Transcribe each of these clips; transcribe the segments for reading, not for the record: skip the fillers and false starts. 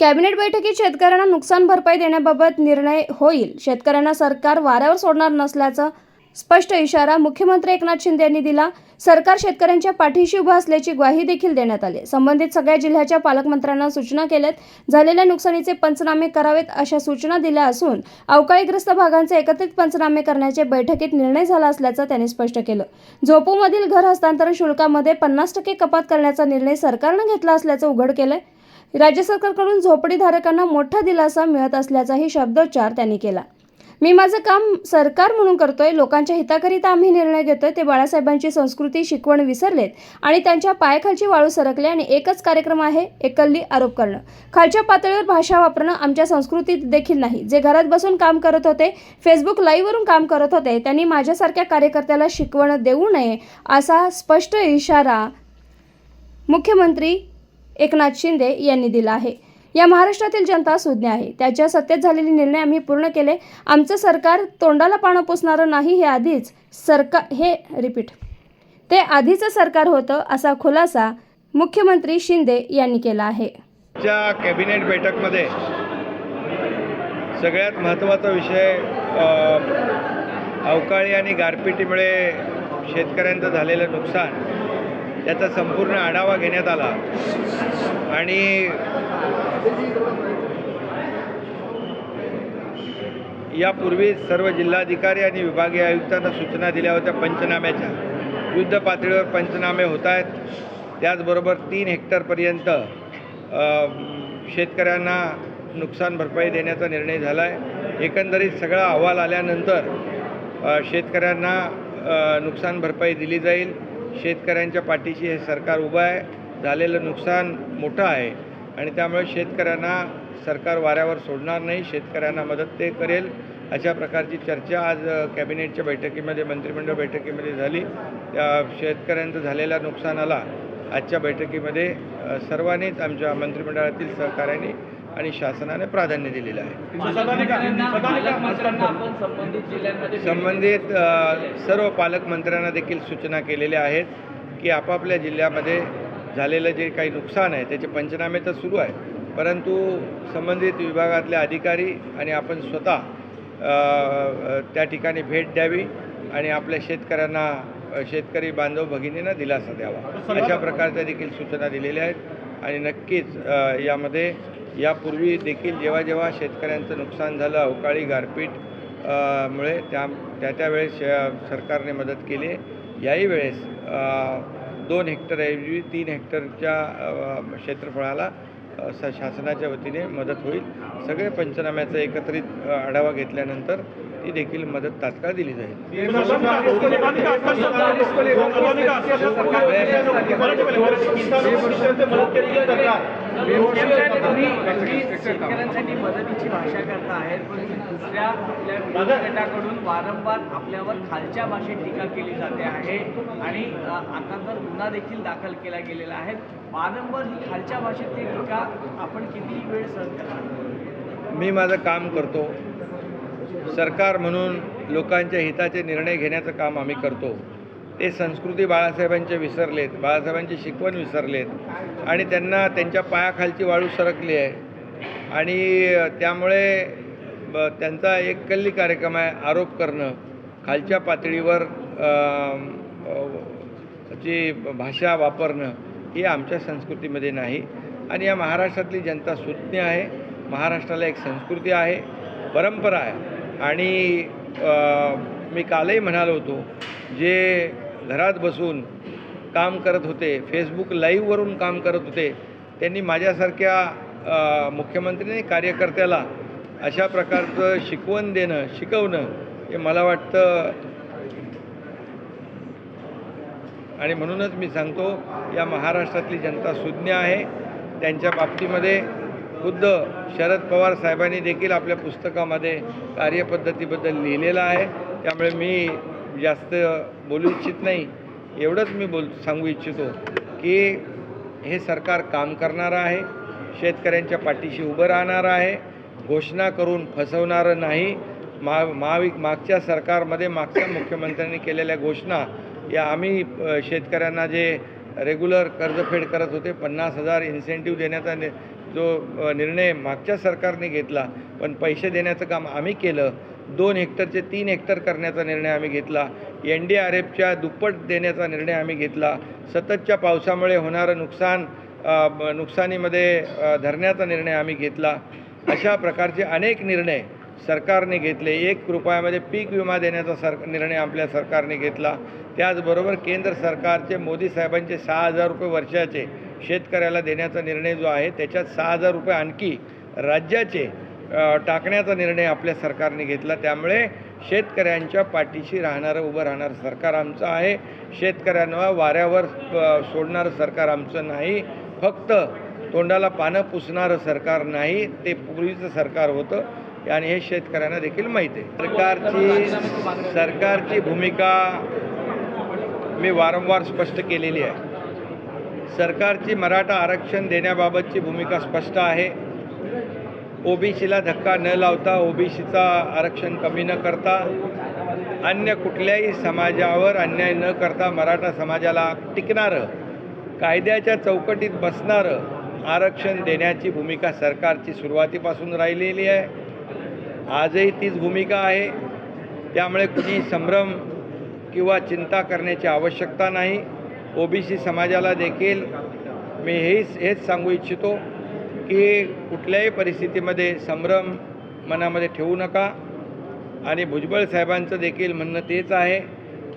Cabinet बैठकीत शेतकऱ्यांना नुकसान भरपाई देण्याबाबत निर्णय होईल. शेतकऱ्यांना सरकार वाऱ्यावर सोडणार नसल्याचा स्पष्ट इशारा मुख्यमंत्री एकनाथ शिंदे यांनी दिला. सरकार शेतकऱ्यांच्या पाठीशी उभं असल्याची ग्वाही देखील देण्यात आली. संबंधित सगळ्या जिल्ह्याच्या पालकमंत्र्यांना सूचना केल्यात. झालेल्या नुकसानीचे पंचनामे करावेत अशा सूचना दिल्या असून अवकाळीग्रस्त भागांचे एकत्रित पंचनामे करण्याचे बैठकीत निर्णय झाला असल्याचं त्यांनी स्पष्ट केलं. झोपूमधील घर हस्तांतरण शुल्कामध्ये 50% कपात करण्याचा निर्णय सरकारनं घेतला असल्याचं उघड केलंय. राज्य सरकारकडून झोपडीधारकांना मोठा दिलासा मिळत असल्याचाही शब्दोच्चार त्यांनी केला. मी माझं काम सरकार म्हणून करतोय, लोकांच्या हिताकरिता आम्ही निर्णय घेतोय. ते बाळासाहेबांची संस्कृती शिकवण विसरलेत आणि त्यांच्या पायाखालची वाळू सरकले आणि एकच कार्यक्रम आहे, एकल्ली आरोप करणं. खालच्या पातळीवर भाषा वापरणं आमच्या संस्कृतीत देखील नाही. जे घरात बसून काम करत होते, फेसबुक लाईव्हवरून काम करत होते, त्यांनी माझ्यासारख्या कार्यकर्त्याला शिकवण देऊ नये असा स्पष्ट इशारा मुख्यमंत्री एकनाथ शिंदे यांनी दिला आहे. या महाराष्ट्रातील जनता सुज्ञ आहे. त्याच्या सत्तेत झालेले निर्णय आम्ही पूर्ण केले. आमचं सरकार तोंडाला पानं पुसणारं नाही. ते आधीचं सरकार होतं असा खुलासा मुख्यमंत्री शिंदे यांनी केला आहे. कॅबिनेट बैठकमध्ये सगळ्यात महत्त्वाचा विषय अवकाळी आणि गारपिटीमुळे शेतकऱ्यांचं झालेलं नुकसान त्याचा संपूर्ण आढावा घेण्यात आला आणि यापूर्वी सर्व जिल्हाधिकारी आणि विभागीय आयुक्तांना सूचना दिल्या होत्या पंचनाम्याच्या. युद्ध पातळीवर पंचनामे होत आहेत. त्याचबरोबर 3 हेक्टरपर्यंत शेतकऱ्यांना नुकसान भरपाई देण्याचा निर्णय झाला आहे. एकंदरीत सगळा अहवाल आल्यानंतर शेतकऱ्यांना नुकसान भरपाई दिली जाईल. शेतकऱ्यांच्या पाठीशी हे सरकार उभं आहे. झालेलं नुकसान मोठं आहे आणि त्यामुळे शेतकऱ्यांना सरकार वाऱ्यावर सोडणार नाही. शेतकऱ्यांना मदत ते करेल अशा प्रकारची चर्चा आज कॅबिनेटच्या बैठकीमध्ये, मंत्रिमंडळ बैठकीमध्ये झाली. त्या शेतकऱ्यांचं झालेल्या नुकसानाला आजच्या बैठकीमध्ये सर्वांनीच आमच्या मंत्रिमंडळातील सहकार्याने आणि शासनाने प्राधान्य दिलेलं आहे. संबंधित सर्व पालकमंत्र्यांना देखील सूचना केलेल्या आहेत की आपापल्या जिल्ह्यामध्ये झालेलं जे काही नुकसान आहे त्याचे पंचनामे तर सुरू आहे, परंतु संबंधित विभागातले अधिकारी आणि आपण स्वतः त्या ठिकाणी भेट द्यावी आणि आपल्या शेतकऱ्यांना, शेतकरी बांधव भगिनींना दिलासा द्यावा अशा प्रकारच्या देखील सूचना दिलेल्या आहेत. आणि नक्कीच यामध्ये यापूर्वी देखील जेव्हा शेतकऱ्यांचं नुकसान झालं अवकाळी गारपीट मुळे त्यावेळेस सरकारने मदत केली. याही वेळेस 2 हेक्टरऐवजी 3 हेक्टरच्या क्षेत्रफळाला शासनाच्या वतीने मदत होईल. सगळे पंचनाम्याचा एकत्रित आढावा घेतल्यानंतर ती देखील मदत तात्काळ दिली जाईल. शेतकऱ्यांसाठी मदतीची भाषा करता आहेत, पण दुसऱ्या आपल्या गटाकडून वारंवार आपल्यावर खालच्या भाषेत टीका केली जाते आहे आणि आता तर गुन्हा देखील दाखल केला गेलेला आहे. वारंवार ही खालच्या भाषेतली टीका आपण किती वेळ सहन करणार? मी माझं काम करतो. सरकार म्हणून लोकांच्या हिताचे निर्णय घेण्याचं काम आम्ही करतो. ते संस्कृती बाळासाहेबांचे विसरलेत, बाळासाहेबांची शिकवण विसरलेत आणि त्यांना त्यांच्या पायाखालची वाळू सरकली आहे आणि त्यामुळे त्यांचा एककल्ली कार्यक्रम आहे आरोप करणं. खालच्या पातळीवर जी भाषा वापरणं ही आमच्या संस्कृतीमध्ये नाही आणि या महाराष्ट्रातली जनता सुज्ञ आहे. महाराष्ट्राला एक संस्कृती आहे, परंपरा आहे आणि मी कालही म्हणालो होतो, जे घरात बसून काम करत होते, फेसबुक लाईव्हवरून काम करत होते, त्यांनी माझ्यासारख्या मुख्यमंत्री कार्यकर्त्याला अशा प्रकारचं शिकवण देणं, शिकवणं हे मला वाटतं आणि म्हणूनच मी सांगतो या महाराष्ट्रातली जनता सुज्ञ आहे. त्यांच्या बाबतीमध्ये खुद्द शरद पवार साहेबांनी देखील आपल्या पुस्तकामध्ये कार्यपद्धतीबद्दल लिहिलेलं आहे. त्यामुळे मी जास्त बोलू इच्छित नाही. एवढंच मी सांगू इच्छितो की हे सरकार काम करणारं आहे, शेतकऱ्यांच्या पाठीशी उभं राहणारं आहे, घोषणा करून फसवणारं नाही. मागच्या सरकारमध्ये मागच्या मुख्यमंत्र्यांनी केलेल्या घोषणा या आम्ही शेतकऱ्यांना जे रेग्युलर कर्जफेड करत होते, 50,000 इन्सेंटिव्ह देण्याचा निर्णय मागच्या सरकारने घेतला, पण पैसे देण्याचं काम आम्ही केलं. 2 हेक्टरचे 3 हेक्टर करण्याचा निर्णय आम्ही घेतला. NDRFच्या दुप्पट देण्याचा निर्णय आम्ही घेतला. सततच्या पावसामुळे होणारं नुकसानीमध्ये धरण्याचा निर्णय आम्ही घेतला. अशा प्रकारचे अनेक निर्णय सरकारने घेतले. 1 रुपयामध्ये पीक विमा देण्याचा निर्णय आपल्या सरकारने घेतला. त्याचबरोबर केंद्र सरकारचे मोदी साहेबांचे 6,000 रुपये वर्षाचे शेतकऱ्याला देण्याचा निर्णय जो आहे त्याच्यात 6,000 रुपये आणखी राज्याचे टाकण्याचा निर्णय आपल्या सरकारने घेतला. त्यामुळे शेतकऱ्यांच्या पाठीशी उभं राहणारं सरकार आमचं आहे. शेतकऱ्यांना वाऱ्यावर सोडणारं सरकार आमचं नाही. फक्त तोंडाला पानं पुसणारं सरकार नाही, ते पूर्वीचं सरकार होतं आणि हे शेतकऱ्यांना देखील माहीत आहे. सरकारची भूमिका मी वारंवार स्पष्ट केलेली आहे. सरकारची मराठा आरक्षण देण्याबाबतची भूमिका स्पष्ट आहे. OBCला धक्का न लावता, OBCचा आरक्षण कमी न करता, अन्य कुठल्याही समाजावर अन्याय न करता मराठा समाजाला टिकणारं, कायद्याच्या चौकटीत बसणारं आरक्षण देण्याची भूमिका सरकारची सुरुवातीपासून राहिलेली आहे. आजही तीच भूमिका आहे. त्यामुळे कुणी संभ्रम किंवा चिंता करण्याची आवश्यकता नाही. OBC समाजाला देखील मी हेच सांगू इच्छितो की कुठल्याही परिस्थितीमध्ये संभ्रम मनामध्ये ठेवू नका. आणि भुजबळ साहेबांचं देखील म्हणणं तेच आहे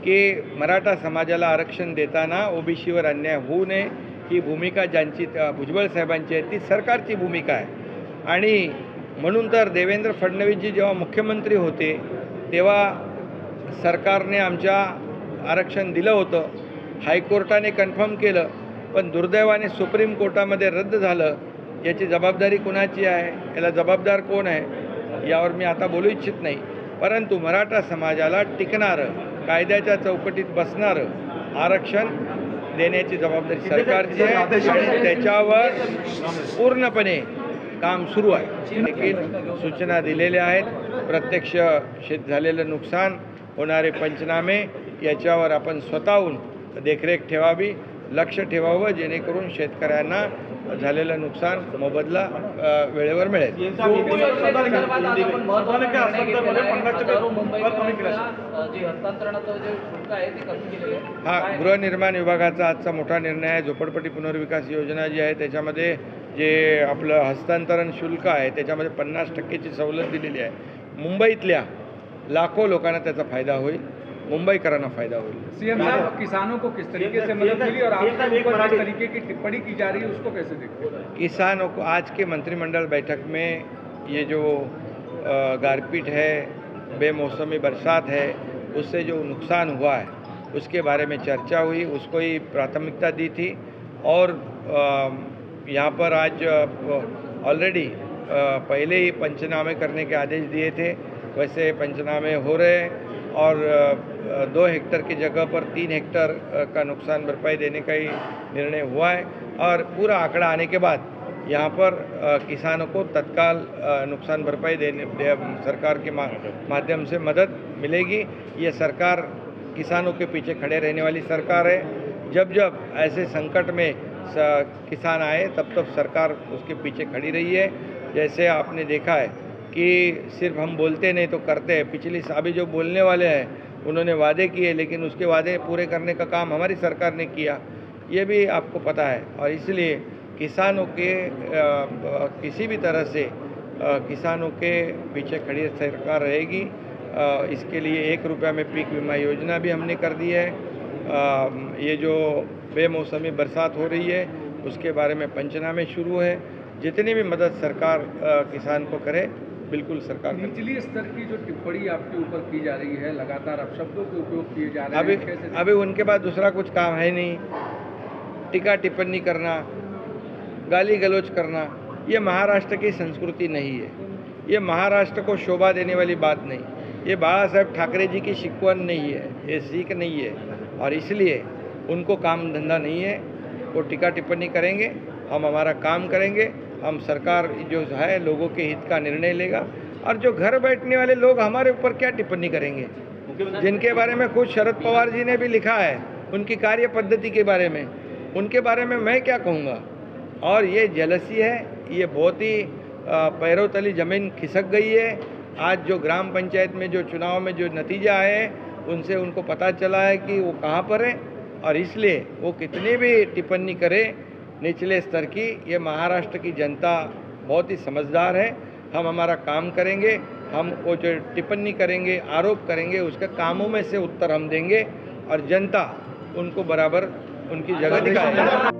की मराठा समाजाला आरक्षण देताना OBCवर अन्याय होऊ नये, ही भूमिका ज्यांची भुजबळ साहेबांची आहे ती सरकारची भूमिका आहे. आणि म्हणून तर देवेंद्र फडणवीसजी जेव्हा मुख्यमंत्री होते तेव्हा सरकारने आमच्या आरक्षण दिलं होतं. हायकोर्टाने कन्फर्म केलं, पण दुर्दैवाने सुप्रीम कोर्टामध्ये रद्द झालं. याची जबाबदारी कुणाची आहे, याला जबाबदार कोण आहे, यावर मी आता बोलू इच्छित नाही. परंतु मराठा समाजाला टिकणारं, कायद्याच्या चौकटीत बसणारं आरक्षण देण्याची जबाबदारी सरकारची आहे आणि त्याच्यावर पूर्णपणे काम सुरू आहे. देखील सूचना दिलेल्या आहेत. प्रत्यक्ष झालेलं नुकसान, होणारे पंचनामे याच्यावर आपण स्वतःहून देखरेख ठेवावी, लक्ष ठेवावं, जेणेकरून शेतकऱ्यांना झालेलं नुकसान मोबदला वेळेवर मिळेल. हा गृहनिर्माण विभागाचा आजचा मोठा निर्णय आहे. झोपडपट्टी पुनर्विकास योजना जी आहे त्याच्यामध्ये जे आपलं हस्तांतरण शुल्क आहे त्याच्यामध्ये 50% सवलत दिलेली आहे. मुंबईतल्या लाखो लोकांना त्याचा फायदा होईल, मुंबईकरांना फायदा होईल. सीएम साहब, किसानों को किस तरीके से मदद मिली और आपके ऊपर किस तरीके की टिप्पणी की जा रही है उसको कैसे देखते हैं? किसानों को आज के मंत्रिमंडल बैठक में ये जो गारपीट है, बेमौसमी बरसात है, उससे जो नुकसान हुआ है उसके बारे में चर्चा हुई, उसको ही प्राथमिकता दी थी. और यहाँ पर आज ऑलरेडी पहले ही पंचनामे करने के आदेश दिए थे, वैसे पंचनामे हो रहे हैं और 2 हेक्टर की जगह पर 3 हेक्टर का नुकसान भरपाई देने का ही निर्णय हुआ है. और पूरा आंकड़ा आने के बाद यहाँ पर किसानों को तत्काल नुकसान भरपाई सरकार के माध्यम से मदद मिलेगी. ये सरकार किसानों के पीछे खड़े रहने वाली सरकार है. जब जब ऐसे संकट में किसान आए तब तब सरकार उसके पीछे खड़ी रही है. जैसे आपने देखा है कि सिर्फ हम बोलते नहीं तो करते हैं. पिछली अभी जो बोलने वाले हैं उन्होंने वादे किए, लेकिन उसके वादे पूरे करने का काम हमारी सरकार ने किया, ये भी आपको पता है. और इसलिए किसानों के किसी भी तरह से किसानों के पीछे खड़ी सरकार रहेगी. इसके लिए 1 रुपया में पीक बीमा योजना भी हमने कर दी है. ये जो बेमौसमी बरसात हो रही है उसके बारे में पंचनामे शुरू है. जितनी भी मदद सरकार किसान को करे, बिल्कुल सरकार निचली स्तर की जो टिप्पणी आपके ऊपर की जा रही है, लगातार आप शब्दों के उपयोग किए जा रहे हैं, अभी उनके पास दूसरा कुछ काम है नहीं. टीका टिप्पणी करना, गाली गलौज करना, ये महाराष्ट्र की संस्कृति नहीं है. ये महाराष्ट्र को शोभा देने वाली बात नहीं. ये बाला साहेब ठाकरे जी की शिकवण नहीं है, ये सीख नहीं है. और इसलिए उनको काम धंधा नहीं है. वो टीका टिप्पणी करेंगे, हम हमारा काम करेंगे. हम सरकार जो है लोगों के हित का निर्णय लेगा. और जो घर बैठने वाले लोग हमारे ऊपर क्या टिप्पणी करेंगे, जिनके बारे में खुद शरद पवार जी ने भी लिखा है उनकी कार्य पद्धति के बारे में, उनके बारे में मैं क्या कहूँगा. और ये जेलसी है, ये बहुत ही पैरों तली ज़मीन खिसक गई है। आज जो ग्राम पंचायत में जो चुनाव में जो नतीजा है उनसे उनको पता चला है कि वो कहाँ पर है, और इसलिए वो कितनी भी टिप्पणी करे निचले स्तर की, ये महाराष्ट्र की जनता बहुत ही समझदार है। हम हमारा काम करेंगे, हम वो जो टिप्पणी करेंगे, आरोप करेंगे, उसके कामों में से उत्तर हम देंगे और जनता उनको बराबर उनकी जगह दिखाएगी।